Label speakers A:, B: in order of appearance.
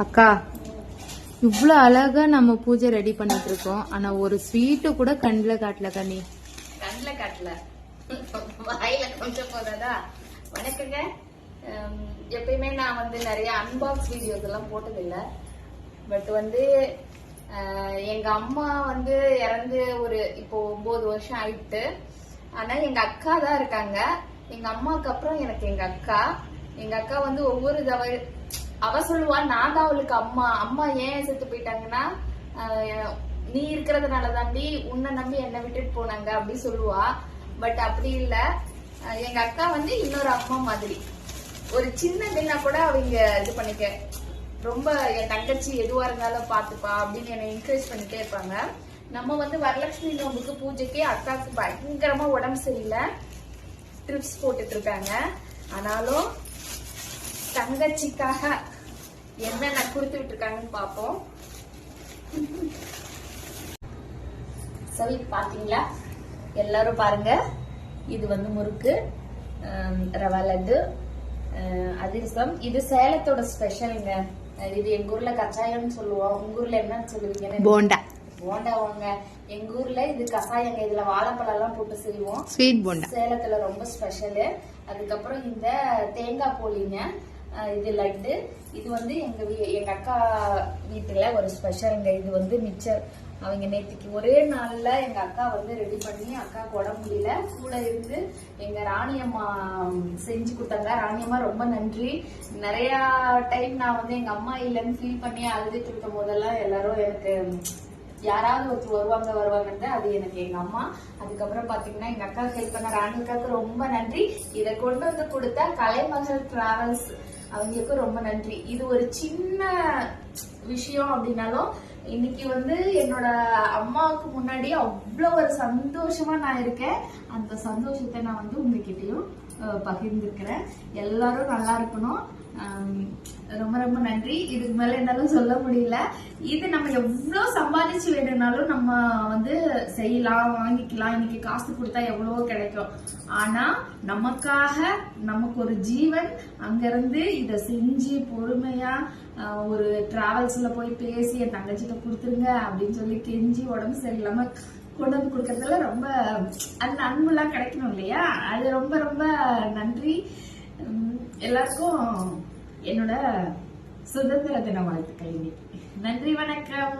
A: அக்கா இவ்வளவு அழகா நம்ம பூஜை ரெடி பண்ணிட்டு இருக்கோம். ஆனா ஒரு ஸ்வீட்டு கூட கண்ணில் காட்டல கண்ணி.
B: கண்ணில் காட்டல, வாயில கொஞ்சம் போதாதா? வணக்கங்க. எப்பயுமே நான் வந்து நிறைய அன்பாக்ஸ் வீடியோஸ் எல்லாம் போட்டதில்லை. பட் வந்து எங்க அம்மா வந்து இறந்து இப்போ 9 வருஷம் ஆயிட்டு. ஆனா எங்க அக்கா தான் இருக்காங்க. எங்க அம்மாவுக்கு அப்புறம் எனக்கு எங்க அக்கா வந்து ஒவ்வொரு அவ சொல்லுவா, நான் தான் அவளுக்கு அம்மா. அம்மா ஏன் செத்து போயிட்டாங்கன்னா, நீ இருக்கிறதுனால தாண்டி உன்னை நம்பி என்னை விட்டுட்டு போனாங்க அப்படி சொல்லுவா. பட் அப்படி இல்ல, எங்க அக்கா வந்து இன்னொரு அம்மா மாதிரி. ஒரு சின்ன தின்னா கூட அவங்க இது பண்ணிக்க, ரொம்ப என் தங்கச்சி எதுவா இருந்தாலும் பாத்துப்பா அப்படின்னு என்னை என்கரேஜ் பண்ணிட்டே இருப்பாங்க. நம்ம வந்து வரலட்சுமி நோம்புக்கு பூஜைக்கு அக்காவுக்கு பயங்கரமா உடம்பு சரியில்லை, ட்ரிப்ஸ் போட்டுட்டு இருக்காங்க. ஆனாலும் தங்கச்சிக்காக என்னென்ன கொடுத்துட்டு இருக்காங்கன்னு பாப்போம். சரி பாத்தீங்களா, எல்லாரும் பாருங்க. இது வந்து முறுக்கு, ரவா லட்டு, அதிரசம். இது சேலத்தோட ஸ்பெஷலுங்க. இது எங்க ஊர்ல கச்சாயம்னு சொல்லுவோம். உங்க ஊர்ல என்னன்னு சொல்லுவீங்க?
A: போண்டா.
B: போண்டாவாங்க. எங்க ஊர்ல இது கசாயங்க. இதுல வாழைப்பழம் எல்லாம் போட்டு செய்வோம்.
A: ஸ்வீட் போண்டா
B: சேலத்துல ரொம்ப ஸ்பெஷலு. அதுக்கப்புறம் இந்த தேங்காய் போலிங்க, இது லட்டு. இது வந்து எங்க அக்கா வீட்டுல ஒரு ஸ்பெஷலுங்க. இது வந்து மிச்சர். அவங்க நேற்றுக்கு ஒரே நாள்ல எங்க அக்கா வந்து ரெடி பண்ணி, அக்காவுக்கு உடம்பு முடியல, கூட இருந்து எங்க ராணியம்மா செஞ்சு கொடுத்தாங்க. ராணியம்மா ரொம்ப நன்றி. நிறைய டைம் நான் வந்து எங்க அம்மா இல்லைன்னு ஃபீல் பண்ணி அழுதுட்டு இருக்கும் போதெல்லாம் எல்லாரும் எனக்கு யாராவது ஒருத்தர் வருவாங்கன்னு, அது எனக்கு எங்க அம்மா. அதுக்கப்புறம் பாத்தீங்கன்னா எங்க அக்கா ஹெல்ப் பண்ண ராணிக்காவுக்கு ரொம்ப நன்றி. இதை கொண்டு வந்து கொடுத்த கலைமகள் டிராவல்ஸ் அவங்களுக்கும் ரொம்ப நன்றி. இது ஒரு சின்ன விஷயம் அப்படின்னாலும் இன்னைக்கு வந்து என்னோட அம்மாவுக்கு முன்னாடி அவ்வளவு ஒரு சந்தோஷமா நான் இருக்கேன். அந்த சந்தோஷத்தை நான் வந்து உங்ககிட்டயும் பகிர்ந்துக்கிறேன். எல்லாரும் நல்லா இருக்கணும். ரொம்ப ரொம்ப நன்றி. இதுக்கு மேல என்னாலும் சொல்ல முடியல. இது நம்ம எவ்வளவு சம்பாதிச்சு வேணும்னாலும் நம்ம வந்து செய்யலாம், வாங்கிக்கலாம். இன்னைக்கு காசு கொடுத்தா எவ்வளவோ கிடைக்கும். ஆனா நமக்காக நமக்கு ஒரு ஜீவன் அங்க இருந்து இத செஞ்சு பொறுமையா ஒரு டிராவல்ஸ்ல போய் பேசி என் தங்கச்சிட்ட கொடுத்துருங்க அப்படின்னு சொல்லி கெஞ்சி உடம்பு சரியில்லாம கொண்டு வந்து கொடுக்கறதுல ரொம்ப அந்த அன்புலாம் கிடைக்கணும் இல்லையா? அது ரொம்ப ரொம்ப நன்றி. எல்லாருக்கும் என்னோட சுதந்திர தின வாழ்த்துக்கள். நன்றி, வணக்கம்.